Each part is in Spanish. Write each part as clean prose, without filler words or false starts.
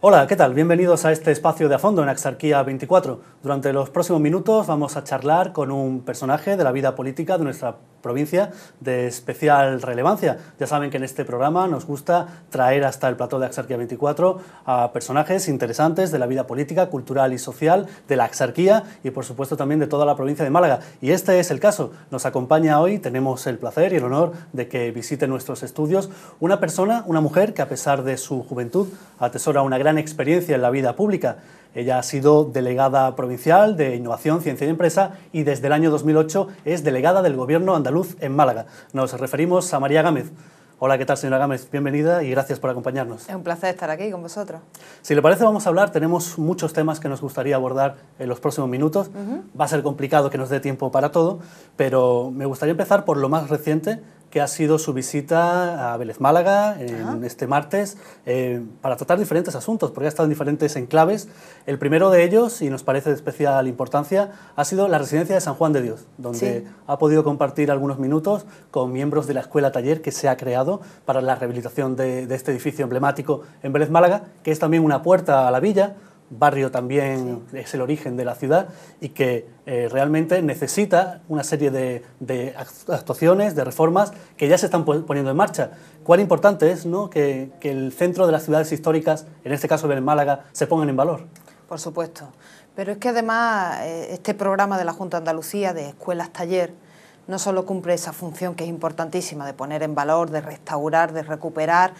Hola, ¿qué tal? Bienvenidos a este espacio de A Fondo en Axarquía 24. Durante los próximos minutos vamos a charlar con un personaje de la vida política de nuestra provincia de especial relevancia. Ya saben que en este programa nos gusta traer hasta el plató de Axarquía 24 a personajes interesantes de la vida política, cultural y social de la Axarquía y por supuesto también de toda la provincia de Málaga. Y este es el caso. Nos acompaña hoy, tenemos el placer y el honor de que visite nuestros estudios una persona, una mujer que a pesar de su juventud atesora una gran experiencia en la vida pública. Ella ha sido delegada provincial de Innovación, Ciencia y Empresa y desde el año 2008 es delegada del Gobierno andaluz en Málaga. Nos referimos a María Gámez. Hola, ¿qué tal, señora Gámez? Bienvenida y gracias por acompañarnos. Es un placer estar aquí con vosotros. Si le parece, vamos a hablar. Tenemos muchos temas que nos gustaría abordar en los próximos minutos. Va a ser complicado que nos dé tiempo para todo, pero me gustaría empezar por lo más reciente, que ha sido su visita a Vélez Málaga en este martes para tratar diferentes asuntos, porque ha estado en diferentes enclaves. El primero de ellos, y nos parece de especial importancia, ha sido la residencia de San Juan de Dios, donde ha podido compartir algunos minutos con miembros de la escuela taller que se ha creado para la rehabilitación de este edificio emblemático en Vélez Málaga, que es también una puerta a la villa, barrio también es el origen de la ciudad y que realmente necesita una serie de actuaciones, de reformas que ya se están poniendo en marcha. Cuán importante es, ¿no?, que el centro de las ciudades históricas, en este caso de Málaga, se pongan en valor. Por supuesto, pero es que además este programa de la Junta de Andalucía de escuelas taller no solo cumple esa función que es importantísima de poner en valor, de restaurar, de recuperar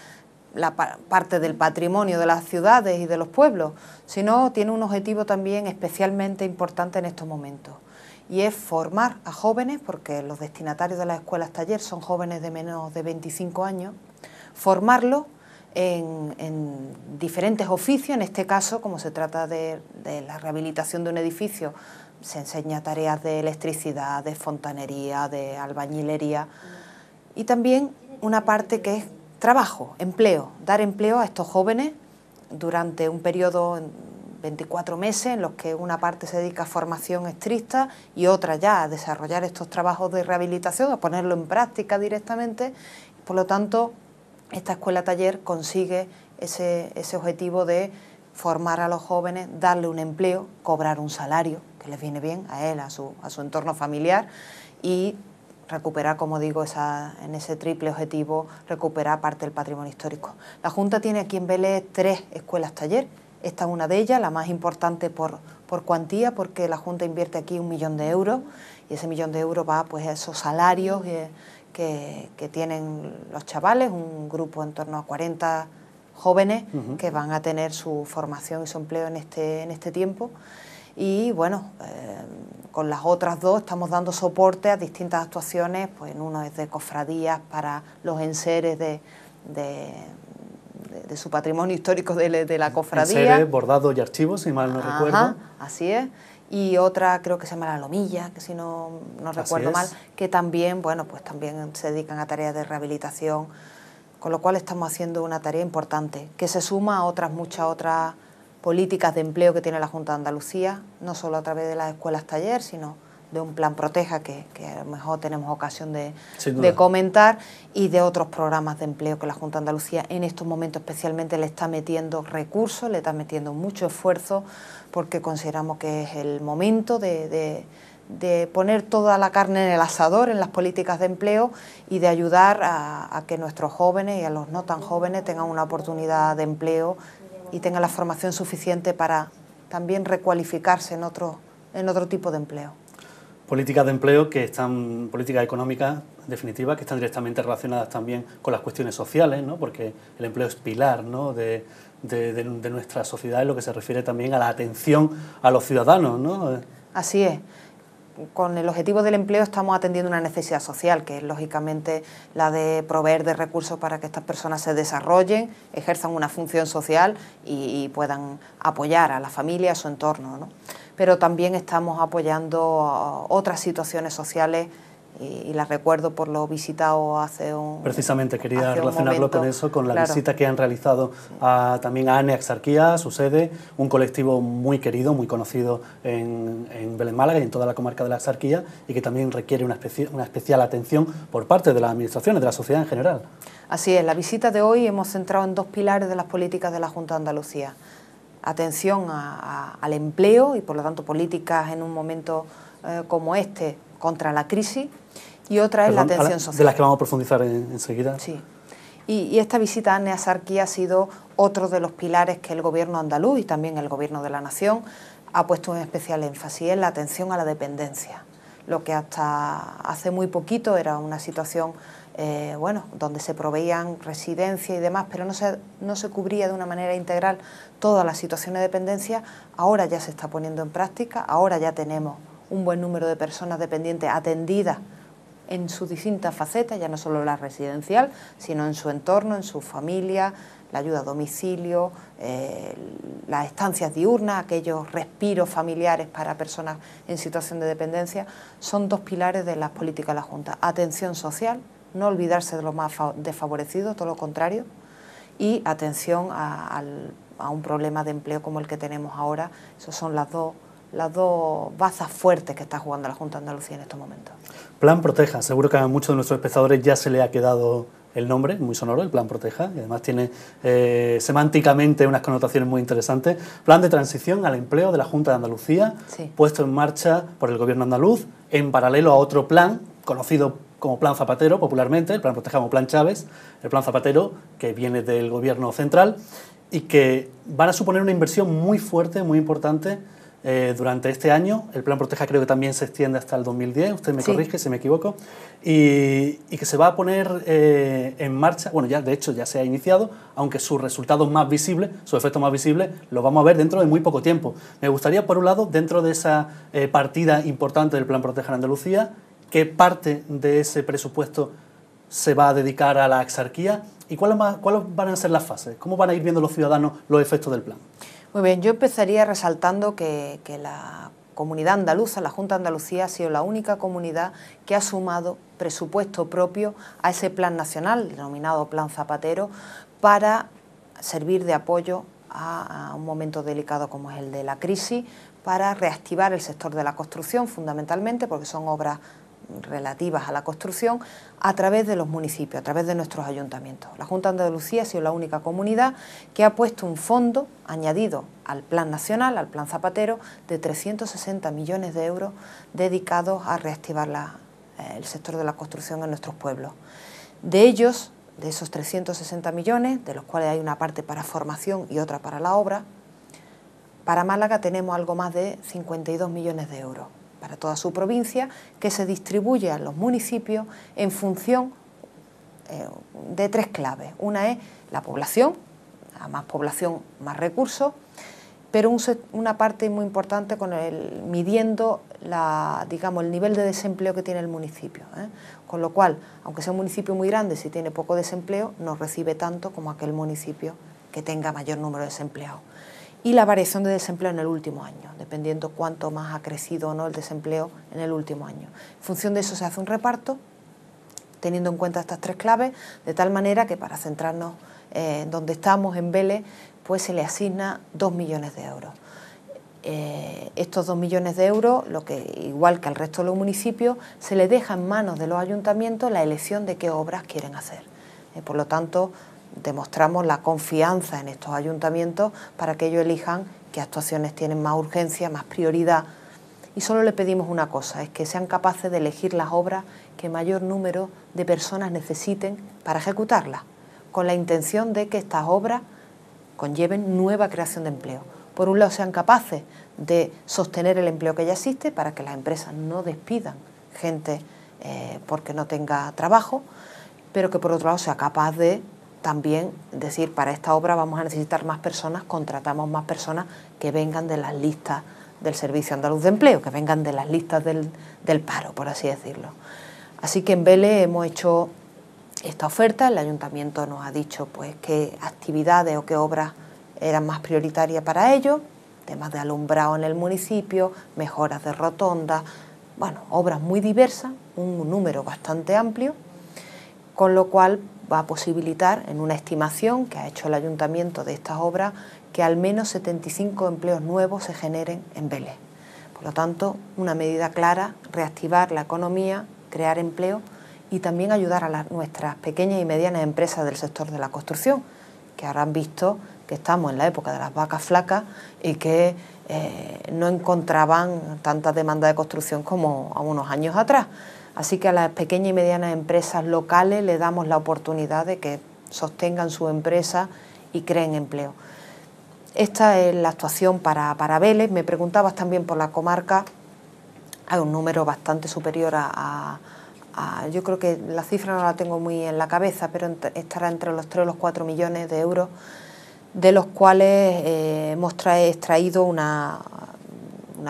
la parte del patrimonio de las ciudades y de los pueblos, sino tiene un objetivo también especialmente importante en estos momentos, y es formar a jóvenes, porque los destinatarios de las escuelas taller son jóvenes de menos de 25 años, formarlos en diferentes oficios. En este caso, como se trata de la rehabilitación de un edificio, se enseña tareas de electricidad, de fontanería, de albañilería, y también una parte que es trabajo, empleo, dar empleo a estos jóvenes durante un periodo, 24 meses, en los que una parte se dedica a formación estricta y otra ya a desarrollar estos trabajos de rehabilitación, a ponerlo en práctica directamente. Por lo tanto, esta escuela taller consigue ese objetivo de formar a los jóvenes, darle un empleo, cobrar un salario, que les viene bien a él, a su entorno familiar, y recuperar, como digo, en ese triple objetivo, recuperar parte del patrimonio histórico. La Junta tiene aquí en Vélez 3 escuelas taller. Esta es una de ellas, la más importante por cuantía, porque la Junta invierte aquí 1 millón de euros y ese 1 millón de euros va pues, a esos salarios que tienen los chavales, un grupo en torno a 40 jóvenes que van a tener su formación y su empleo en este tiempo. Y bueno, con las otras 2 estamos dando soporte a distintas actuaciones, pues uno es de cofradías para los enseres de su patrimonio histórico de la cofradía. Enseres, bordado y archivos, si mal no recuerdo. Así es. Y otra creo que se llama La Lomilla, que si no recuerdo mal, que también, bueno, pues también se dedican a tareas de rehabilitación, con lo cual estamos haciendo una tarea importante, que se suma a muchas otras políticas de empleo que tiene la Junta de Andalucía, no solo a través de las escuelas taller, sino de un plan Proteja, que a lo mejor tenemos ocasión de comentar, y de otros programas de empleo que la Junta de Andalucía en estos momentos especialmente le está metiendo recursos, le está metiendo mucho esfuerzo, porque consideramos que es el momento de poner toda la carne en el asador en las políticas de empleo y de ayudar a que nuestros jóvenes y a los no tan jóvenes tengan una oportunidad de empleo y tengan la formación suficiente para también recualificarse en otro tipo de empleo. Políticas de empleo que están, políticas económicas, en definitiva, que están directamente relacionadas también con las cuestiones sociales, ¿no? Porque el empleo es pilar, ¿no?, de nuestra sociedad en lo que se refiere también a la atención a los ciudadanos, ¿no? Así es. Con el objetivo del empleo estamos atendiendo una necesidad social, que es lógicamente la de proveer de recursos para que estas personas se desarrollen, ejerzan una función social y puedan apoyar a la familia, a su entorno, ¿no? Pero también estamos apoyando otras situaciones sociales y la recuerdo por lo visitado hace un Precisamente quería hace un relacionarlo momento. con eso, con la Claro. visita que han realizado también a ANE Axarquía, a su sede, un colectivo muy querido, muy conocido en Belén Málaga y en toda la comarca de la Axarquía, y que también requiere una especial atención por parte de las administraciones, de la sociedad en general. Así es, la visita de hoy hemos centrado en dos pilares de las políticas de la Junta de Andalucía. Atención al empleo y por lo tanto políticas en un momento como este contra la crisis, y otra es la atención social. De las que vamos a profundizar enseguida. Sí. Y esta visita a ANE Axarquía ha sido otro de los pilares que el Gobierno andaluz y también el Gobierno de la Nación ha puesto un especial énfasis, en la atención a la dependencia. Lo que hasta hace muy poquito era una situación donde se proveían residencias y demás, pero no se cubría de una manera integral todas las situaciones de dependencia. Ahora ya se está poniendo en práctica, ahora ya tenemos un buen número de personas dependientes atendidas en sus distintas facetas, ya no solo la residencial, sino en su entorno, en su familia, la ayuda a domicilio, las estancias diurnas, aquellos respiros familiares para personas en situación de dependencia. Son dos pilares de las políticas de la Junta. Atención social, no olvidarse de los más desfavorecidos, todo lo contrario, y atención a un problema de empleo como el que tenemos ahora. Esas son las dos bazas fuertes que está jugando la Junta de Andalucía en estos momentos. Plan Proteja, seguro que a muchos de nuestros espectadores ya se le ha quedado el nombre, muy sonoro, el Plan Proteja, y además tiene semánticamente unas connotaciones muy interesantes. Plan de transición al empleo de la Junta de Andalucía, sí, puesto en marcha por el Gobierno andaluz, en paralelo a otro plan, conocido como Plan Zapatero popularmente, el Plan Proteja como Plan Chávez, el Plan Zapatero que viene del Gobierno central, y que van a suponer una inversión muy fuerte, muy importante, durante este año. El Plan Proteja creo que también se extiende hasta el 2010, usted me corrige si me equivoco, y que se va a poner en marcha, bueno, ya de hecho ya se ha iniciado, aunque sus resultados más visibles, sus efectos más visibles, los vamos a ver dentro de muy poco tiempo. Me gustaría, por un lado, dentro de esa partida importante del Plan Proteja en Andalucía, ¿qué parte de ese presupuesto se va a dedicar a la Axarquía y cuáles van a ser las fases? ¿Cómo van a ir viendo los ciudadanos los efectos del plan? Muy bien, yo empezaría resaltando que la comunidad andaluza, la Junta de Andalucía, ha sido la única comunidad que ha sumado presupuesto propio a ese plan nacional, denominado Plan Zapatero, para servir de apoyo a un momento delicado como es el de la crisis, para reactivar el sector de la construcción, fundamentalmente, porque son obras relativas a la construcción, a través de los municipios, a través de nuestros ayuntamientos. La Junta de Andalucía ha sido la única comunidad que ha puesto un fondo añadido al Plan Nacional, al Plan Zapatero, de 360 millones de euros dedicados a reactivar el sector de la construcción en nuestros pueblos. De esos 360 millones, de los cuales hay una parte para formación y otra para la obra, para Málaga tenemos algo más de 52 millones de euros para toda su provincia, que se distribuye a los municipios en función de tres claves. Una es la población, a más población, más recursos, pero una parte muy importante midiendo el nivel de desempleo que tiene el municipio. Con lo cual, aunque sea un municipio muy grande, si tiene poco desempleo, no recibe tanto como aquel municipio que tenga mayor número de desempleados. Y la variación de desempleo en el último año, dependiendo cuánto más ha crecido o no el desempleo en el último año. En función de eso se hace un reparto, teniendo en cuenta estas tres claves, de tal manera que para centrarnos donde estamos, en Vélez, pues se le asigna 2 millones de euros. Estos 2 millones de euros, igual que al resto de los municipios, se le deja en manos de los ayuntamientos la elección de qué obras quieren hacer. Por lo tanto, demostramos la confianza en estos ayuntamientos para que ellos elijan qué actuaciones tienen más urgencia, más prioridad. Y solo le pedimos una cosa, es que sean capaces de elegir las obras que mayor número de personas necesiten para ejecutarlas, con la intención de que estas obras conlleven nueva creación de empleo. Por un lado, sean capaces de sostener el empleo que ya existe para que las empresas no despidan gente porque no tenga trabajo, pero que por otro lado sea capaz de también decir, para esta obra vamos a necesitar más personas, contratamos más personas que vengan de las listas del Servicio Andaluz de Empleo, que vengan de las listas del paro, por así decirlo. Así que en Vélez hemos hecho esta oferta, el ayuntamiento nos ha dicho pues qué actividades o qué obras eran más prioritarias para ellos, temas de alumbrado en el municipio, mejoras de rotondas, bueno, obras muy diversas, un número bastante amplio, con lo cual va a posibilitar, en una estimación que ha hecho el Ayuntamiento de estas obras, que al menos 75 empleos nuevos se generen en Vélez. Por lo tanto, una medida clara, reactivar la economía, crear empleo y también ayudar a nuestras pequeñas y medianas empresas del sector de la construcción, que ahora han visto que estamos en la época de las vacas flacas y que no encontraban tanta demanda de construcción como a unos años atrás. Así que a las pequeñas y medianas empresas locales les damos la oportunidad de que sostengan su empresa y creen empleo. Esta es la actuación para Vélez. Me preguntabas también por la comarca. Hay un número bastante superior yo creo que la cifra no la tengo muy en la cabeza, pero estará entre los 3 o los 4 millones de euros, de los cuales hemos extraído una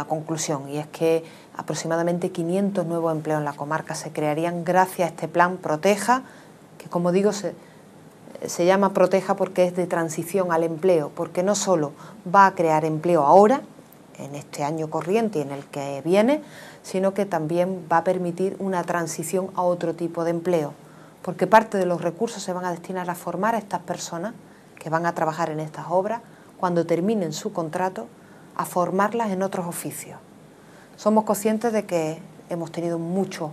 conclusión, y es que aproximadamente 500 nuevos empleos en la comarca se crearían gracias a este plan Proteja, que, como digo, se llama Proteja porque es de transición al empleo, porque no solo va a crear empleo ahora, en este año corriente y en el que viene, sino que también va a permitir una transición a otro tipo de empleo, porque parte de los recursos se van a destinar a formar a estas personas que van a trabajar en estas obras, cuando terminen su contrato, a formarlas en otros oficios. Somos conscientes de que hemos tenido muchas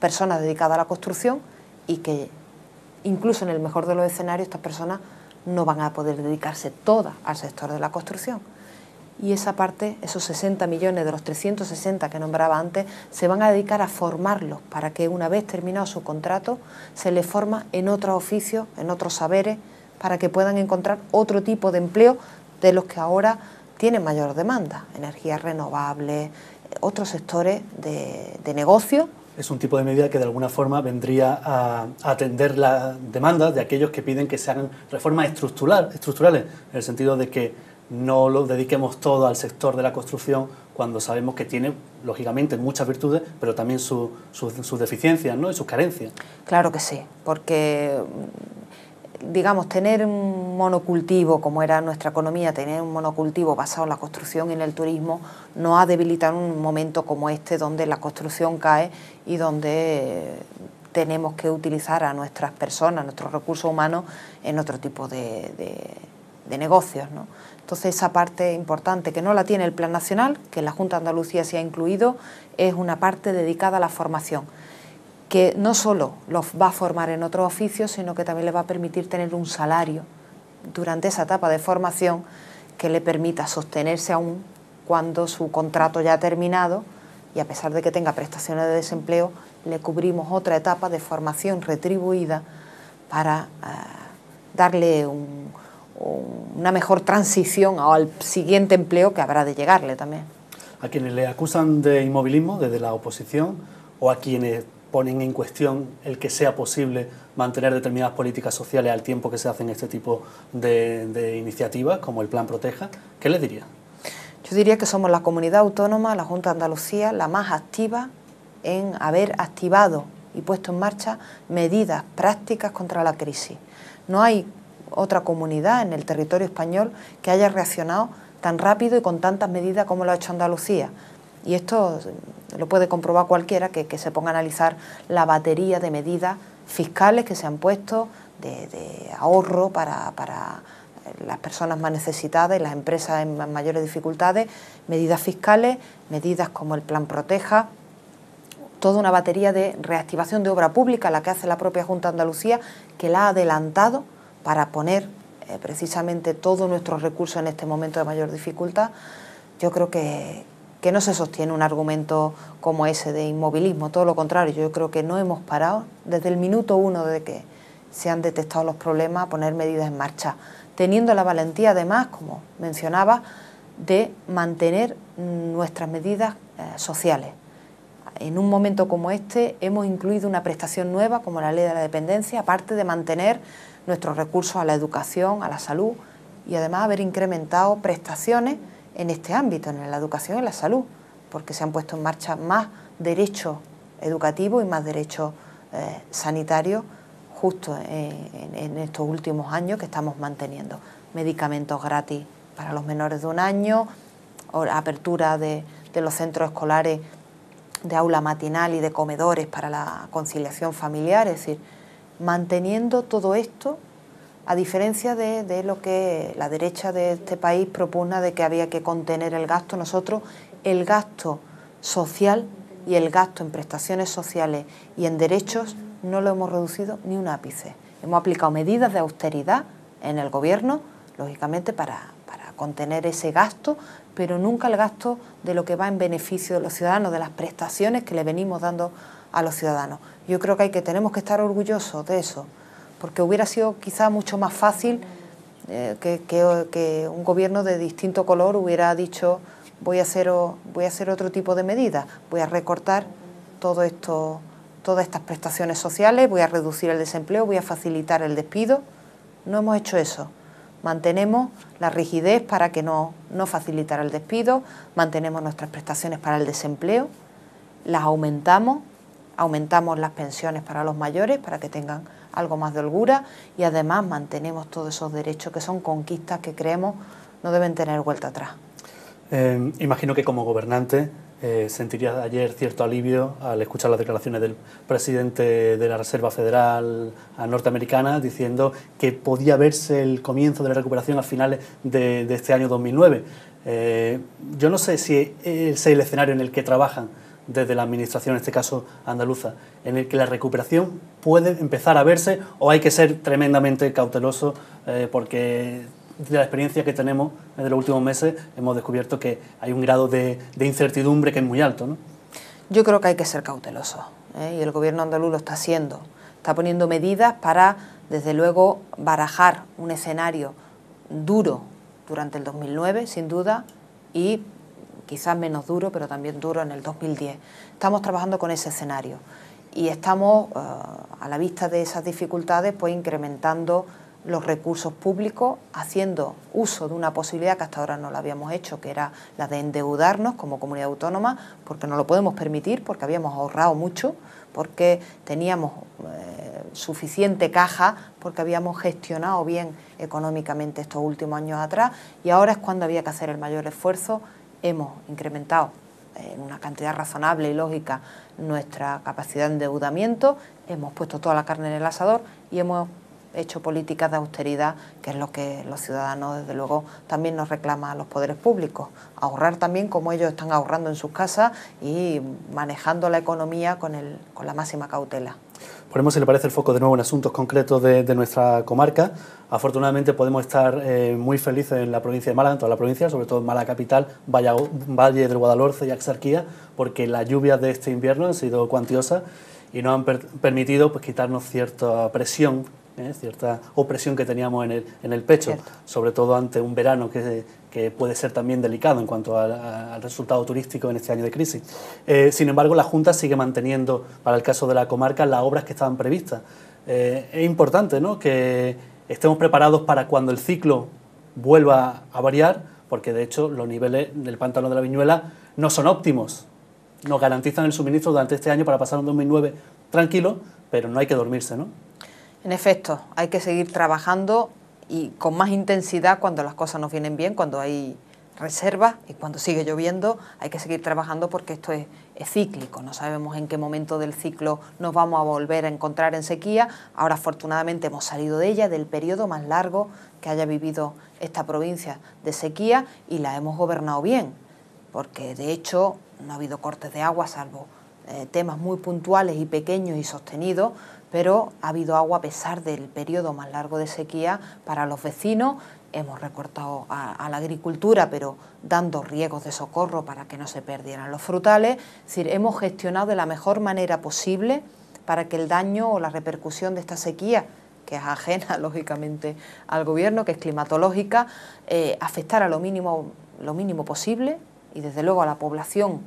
personas dedicadas a la construcción y que incluso en el mejor de los escenarios estas personas no van a poder dedicarse todas al sector de la construcción. Y esa parte, esos 60 millones de los 360 que nombraba antes, se van a dedicar a formarlos para que una vez terminado su contrato se les forma en otros oficios, en otros saberes, para que puedan encontrar otro tipo de empleo de los que ahora tienen mayor demanda, energías renovables, otros sectores de negocio. Es un tipo de medida que de alguna forma vendría a atender la demanda de aquellos que piden que se hagan reformas estructurales, en el sentido de que no lo dediquemos todo al sector de la construcción cuando sabemos que tiene, lógicamente, muchas virtudes, pero también sus deficiencias, ¿no?, y sus carencias. Claro que sí, porque, digamos, tener un monocultivo, como era nuestra economía, tener un monocultivo basado en la construcción y en el turismo, nos ha debilitado en un momento como este, donde la construcción cae y donde tenemos que utilizar a nuestras personas, nuestros recursos humanos, en otro tipo de negocios, ¿no? Entonces, esa parte importante, que no la tiene el Plan Nacional, que la Junta de Andalucía se ha incluido, es una parte dedicada a la formación, que no solo los va a formar en otros oficios, sino que también les va a permitir tener un salario durante esa etapa de formación que le permita sostenerse aún cuando su contrato ya ha terminado, y a pesar de que tenga prestaciones de desempleo, le cubrimos otra etapa de formación retribuida para darle una mejor transición al siguiente empleo que habrá de llegarle también. A quienes le acusan de inmovilismo desde la oposición, o a quienes ponen en cuestión el que sea posible mantener determinadas políticas sociales al tiempo que se hacen este tipo de iniciativas, como el Plan Proteja, ¿qué les diría? Yo diría que somos la comunidad autónoma, la Junta de Andalucía, la más activa en haber activado y puesto en marcha medidas prácticas contra la crisis. No hay otra comunidad en el territorio español que haya reaccionado tan rápido y con tantas medidas como lo ha hecho Andalucía. Y esto lo puede comprobar cualquiera que se ponga a analizar la batería de medidas fiscales que se han puesto, de ahorro para las personas más necesitadas y las empresas en mayores dificultades, medidas fiscales, medidas como el Plan Proteja, toda una batería de reactivación de obra pública, la que hace la propia Junta de Andalucía, que la ha adelantado para poner precisamente todos nuestros recursos en este momento de mayor dificultad. Yo creo que no se sostiene un argumento como ese de inmovilismo, todo lo contrario. Yo creo que no hemos parado desde el minuto 1 de que se han detectado los problemas a poner medidas en marcha, teniendo la valentía además, como mencionaba, de mantener nuestras medidas sociales. En un momento como este hemos incluido una prestación nueva como la Ley de la Dependencia, aparte de mantener nuestros recursos a la educación, a la salud, y además haber incrementado prestaciones en este ámbito, en la educación y la salud, porque se han puesto en marcha más derechos educativos y más derechos sanitarios justo en estos últimos años que estamos manteniendo. Medicamentos gratis para los menores de 1 año, apertura de los centros escolares de aula matinal y de comedores para la conciliación familiar, es decir, manteniendo todo esto, a diferencia de lo que la derecha de este país propugna de que había que contener el gasto. Nosotros el gasto social y el gasto en prestaciones sociales y en derechos no lo hemos reducido ni un ápice. Hemos aplicado medidas de austeridad en el Gobierno, lógicamente para contener ese gasto, pero nunca el gasto de lo que va en beneficio de los ciudadanos, de las prestaciones que le venimos dando a los ciudadanos. Yo creo que tenemos que estar orgullosos de eso, porque hubiera sido quizá mucho más fácil que un gobierno de distinto color hubiera dicho voy a hacer otro tipo de medidas, voy a recortar todo esto, todas estas prestaciones sociales, voy a reducir el desempleo, voy a facilitar el despido. No hemos hecho eso. Mantenemos la rigidez para que no facilitar el despido, mantenemos nuestras prestaciones para el desempleo, las aumentamos las pensiones para los mayores para que tengan algo más de holgura y además mantenemos todos esos derechos que son conquistas que creemos no deben tener vuelta atrás. Imagino que como gobernante sentirías ayer cierto alivio al escuchar las declaraciones del presidente de la Reserva Federal norteamericana diciendo que podía verse el comienzo de la recuperación a finales de este año 2009. Yo no sé si es el escenario en el que trabajan desde la administración, en este caso andaluza, en el que la recuperación puede empezar a verse o hay que ser tremendamente cauteloso porque de la experiencia que tenemos en los últimos meses hemos descubierto que hay un grado de incertidumbre que es muy alto, ¿no? Yo creo que hay que ser cauteloso, y el gobierno andaluz lo está haciendo. Está poniendo medidas para, desde luego, barajar un escenario duro durante el 2009, sin duda, y quizás menos duro, pero también duro en el 2010. Estamos trabajando con ese escenario y estamos, a la vista de esas dificultades, pues incrementando los recursos públicos, haciendo uso de una posibilidad que hasta ahora no la habíamos hecho, que era la de endeudarnos como comunidad autónoma, porque no lo podemos permitir, porque habíamos ahorrado mucho, porque teníamos suficiente caja, porque habíamos gestionado bien económicamente estos últimos años atrás, y ahora es cuando había que hacer el mayor esfuerzo. Hemos incrementado en una cantidad razonable y lógica nuestra capacidad de endeudamiento, hemos puesto toda la carne en el asador y hemos hecho políticas de austeridad, que es lo que los ciudadanos, desde luego, también nos reclaman a los poderes públicos. Ahorrar también como ellos están ahorrando en sus casas y manejando la economía con la máxima cautela. Ponemos, si le parece, el foco de nuevo en asuntos concretos de nuestra comarca. Afortunadamente podemos estar muy felices en la provincia de Málaga, en toda la provincia, sobre todo en Málaga capital, Valle del Guadalhorce y Axarquía, porque las lluvias de este invierno han sido cuantiosas y nos han permitido pues, quitarnos cierta presión, cierta opresión que teníamos en el pecho, Cierto. Sobre todo ante un verano que puede ser también delicado en cuanto al resultado turístico en este año de crisis. Sin embargo, la Junta sigue manteniendo, para el caso de la comarca, las obras que estaban previstas. Es importante, ¿no?, que estemos preparados para cuando el ciclo vuelva a variar, porque de hecho los niveles del pantano de la Viñuela no son óptimos. Nos garantizan el suministro durante este año para pasar un 2009 tranquilo, pero no hay que dormirse, ¿no? En efecto, hay que seguir trabajando y con más intensidad cuando las cosas nos vienen bien, cuando hay reservas y cuando sigue lloviendo, hay que seguir trabajando porque esto es cíclico, no sabemos en qué momento del ciclo nos vamos a volver a encontrar en sequía. Ahora afortunadamente hemos salido de ella, del periodo más largo que haya vivido esta provincia de sequía, y la hemos gobernado bien, porque de hecho no ha habido cortes de agua salvo temas muy puntuales y pequeños y sostenidos, pero ha habido agua a pesar del periodo más largo de sequía para los vecinos. Hemos recortado a la agricultura, pero dando riegos de socorro para que no se perdieran los frutales. Es decir, hemos gestionado de la mejor manera posible para que el daño o la repercusión de esta sequía, que es ajena lógicamente al gobierno, que es climatológica, afectara lo mínimo posible, y desde luego a la población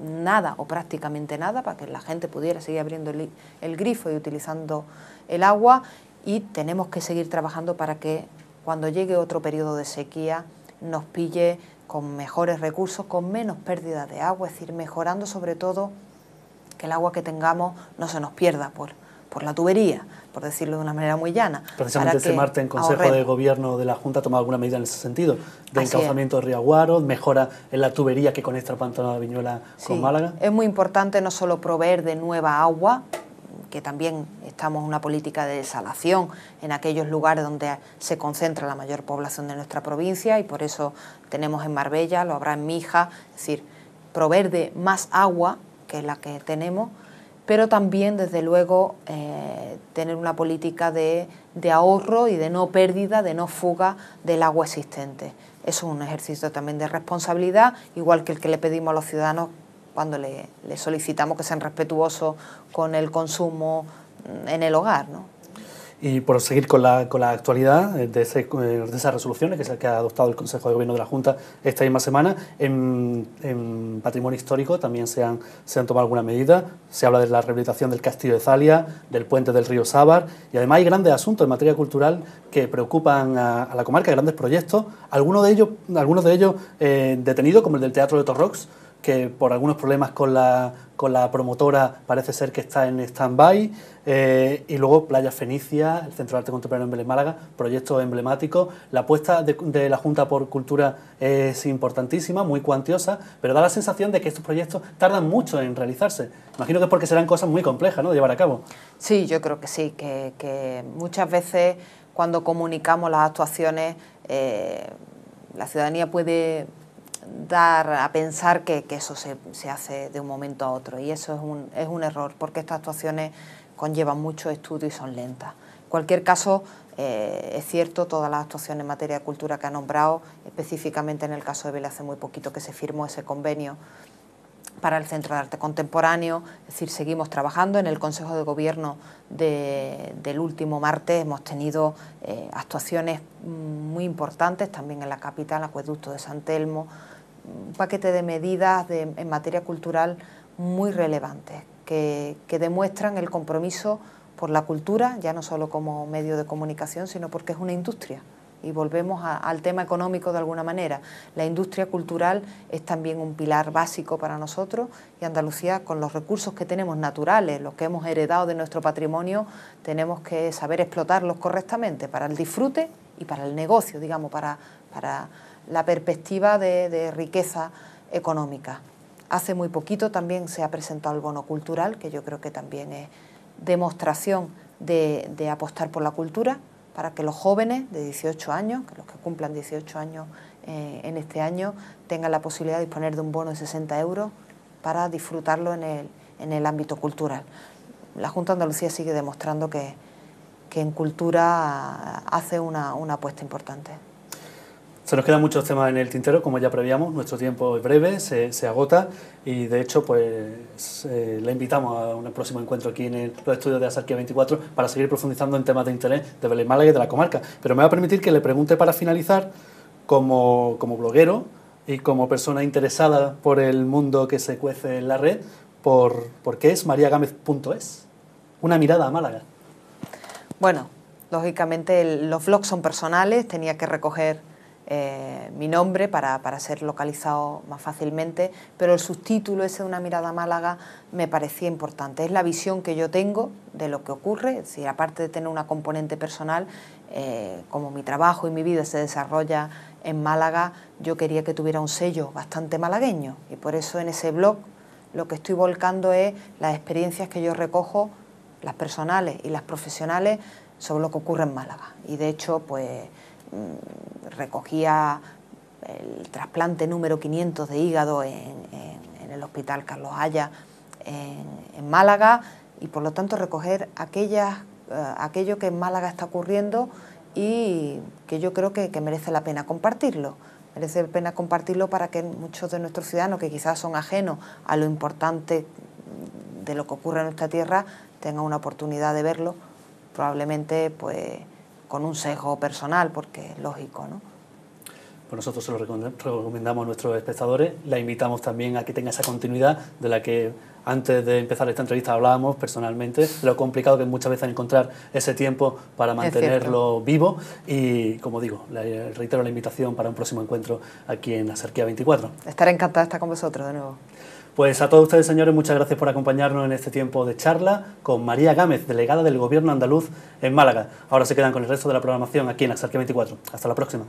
nada o prácticamente nada, para que la gente pudiera seguir abriendo el grifo y utilizando el agua. Y tenemos que seguir trabajando para que cuando llegue otro periodo de sequía nos pille con mejores recursos, con menos pérdida de agua, es decir, mejorando sobre todo que el agua que tengamos no se nos pierda por la tubería, por decirlo de una manera muy llana. Precisamente este martes en Consejo de Gobierno de la Junta ha tomado alguna medida en ese sentido, de encauzamiento del río Aguaro, mejora en la tubería que conecta el pantano de Viñuela con Málaga. Es muy importante no solo proveer de nueva agua, que también estamos en una política de desalación en aquellos lugares donde se concentra la mayor población de nuestra provincia, y por eso tenemos en Marbella, lo habrá en Mija, es decir, proveer de más agua que la que tenemos, pero también, desde luego, tener una política de ahorro y de no pérdida, de no fuga del agua existente. Eso es un ejercicio también de responsabilidad, igual que el que le pedimos a los ciudadanos cuando le solicitamos que sean respetuosos con el consumo en el hogar, ¿no? Y por seguir con la actualidad de esas resoluciones que ha adoptado el Consejo de Gobierno de la Junta esta misma semana, en patrimonio histórico también se han tomado algunas medidas. Se habla de la rehabilitación del Castillo de Zalia, del puente del río Sábar, y además hay grandes asuntos en materia cultural que preocupan a la comarca, grandes proyectos, algunos de ellos detenidos, como el del Teatro de Torrox, que por algunos problemas con la promotora parece ser que está en stand-by, y luego Playa Fenicia, el Centro de Arte Contemporáneo en Vélez Málaga, proyectos emblemáticos. La apuesta de la Junta por Cultura es importantísima, muy cuantiosa, pero da la sensación de que estos proyectos tardan mucho en realizarse. Imagino que es porque serán cosas muy complejas, ¿no?, de llevar a cabo. Sí, yo creo que sí, que muchas veces cuando comunicamos las actuaciones, la ciudadanía puede dar a pensar que eso se hace de un momento a otro, y eso es un error, porque estas actuaciones conllevan mucho estudio y son lentas. En cualquier caso, es cierto, todas las actuaciones en materia de cultura que ha nombrado, específicamente en el caso de Vélez hace muy poquito que se firmó ese convenio para el Centro de Arte Contemporáneo, es decir, seguimos trabajando. En el Consejo de Gobierno del último martes hemos tenido actuaciones muy importantes, también en la capital, Acueducto de San Telmo, un paquete de medidas en materia cultural muy relevantes, que demuestran el compromiso por la cultura, ya no solo como medio de comunicación, sino porque es una industria. Y volvemos al tema económico de alguna manera. La industria cultural es también un pilar básico para nosotros, y Andalucía, con los recursos que tenemos naturales, los que hemos heredado de nuestro patrimonio, tenemos que saber explotarlos correctamente para el disfrute y para el negocio, digamos, para la perspectiva de riqueza económica. Hace muy poquito también se ha presentado el bono cultural, que yo creo que también es demostración de apostar por la cultura, para que los jóvenes de 18 años, que los que cumplan 18 años en este año, tengan la posibilidad de disponer de un bono de 60 euros para disfrutarlo en el ámbito cultural. La Junta de Andalucía sigue demostrando que en cultura hace una apuesta importante. Se nos quedan muchos temas en el tintero, como ya prevíamos, nuestro tiempo es breve, se agota, y de hecho pues le invitamos a un próximo encuentro aquí en los estudios de Asarquía 24 para seguir profundizando en temas de interés de Vélez Málaga y de la comarca. Pero me va a permitir que le pregunte, para finalizar, como bloguero y como persona interesada por el mundo que se cuece en la red, por qué es mariagamez.es, una mirada a Málaga. Bueno, lógicamente los blogs son personales, tenía que recoger mi nombre para ser localizado más fácilmente, pero el subtítulo ese de una mirada a Málaga me parecía importante. Es la visión que yo tengo de lo que ocurre, es decir, aparte de tener una componente personal, como mi trabajo y mi vida se desarrolla en Málaga, yo quería que tuviera un sello bastante malagueño, y por eso en ese blog lo que estoy volcando es las experiencias que yo recojo, las personales y las profesionales, sobre lo que ocurre en Málaga. Y de hecho, pues recogía el trasplante número 500 de hígado en el Hospital Carlos Haya en Málaga, y por lo tanto recoger aquello que en Málaga está ocurriendo y que yo creo que merece la pena compartirlo. Merece la pena compartirlo para que muchos de nuestros ciudadanos, que quizás son ajenos a lo importante de lo que ocurre en nuestra tierra, tengan una oportunidad de verlo, probablemente pues con un sesgo personal, porque es lógico, ¿no? Pues nosotros se lo recomendamos a nuestros espectadores. La invitamos también a que tenga esa continuidad de la que antes de empezar esta entrevista hablábamos personalmente, de lo complicado que es muchas veces encontrar ese tiempo para mantenerlo vivo. Y, como digo, reitero la invitación para un próximo encuentro aquí en Asarquía 24. Estaré encantada de estar con vosotros de nuevo. Pues a todos ustedes, señores, muchas gracias por acompañarnos en este tiempo de charla con María Gámez, delegada del Gobierno andaluz en Málaga. Ahora se quedan con el resto de la programación aquí en Axarquía 24. Hasta la próxima.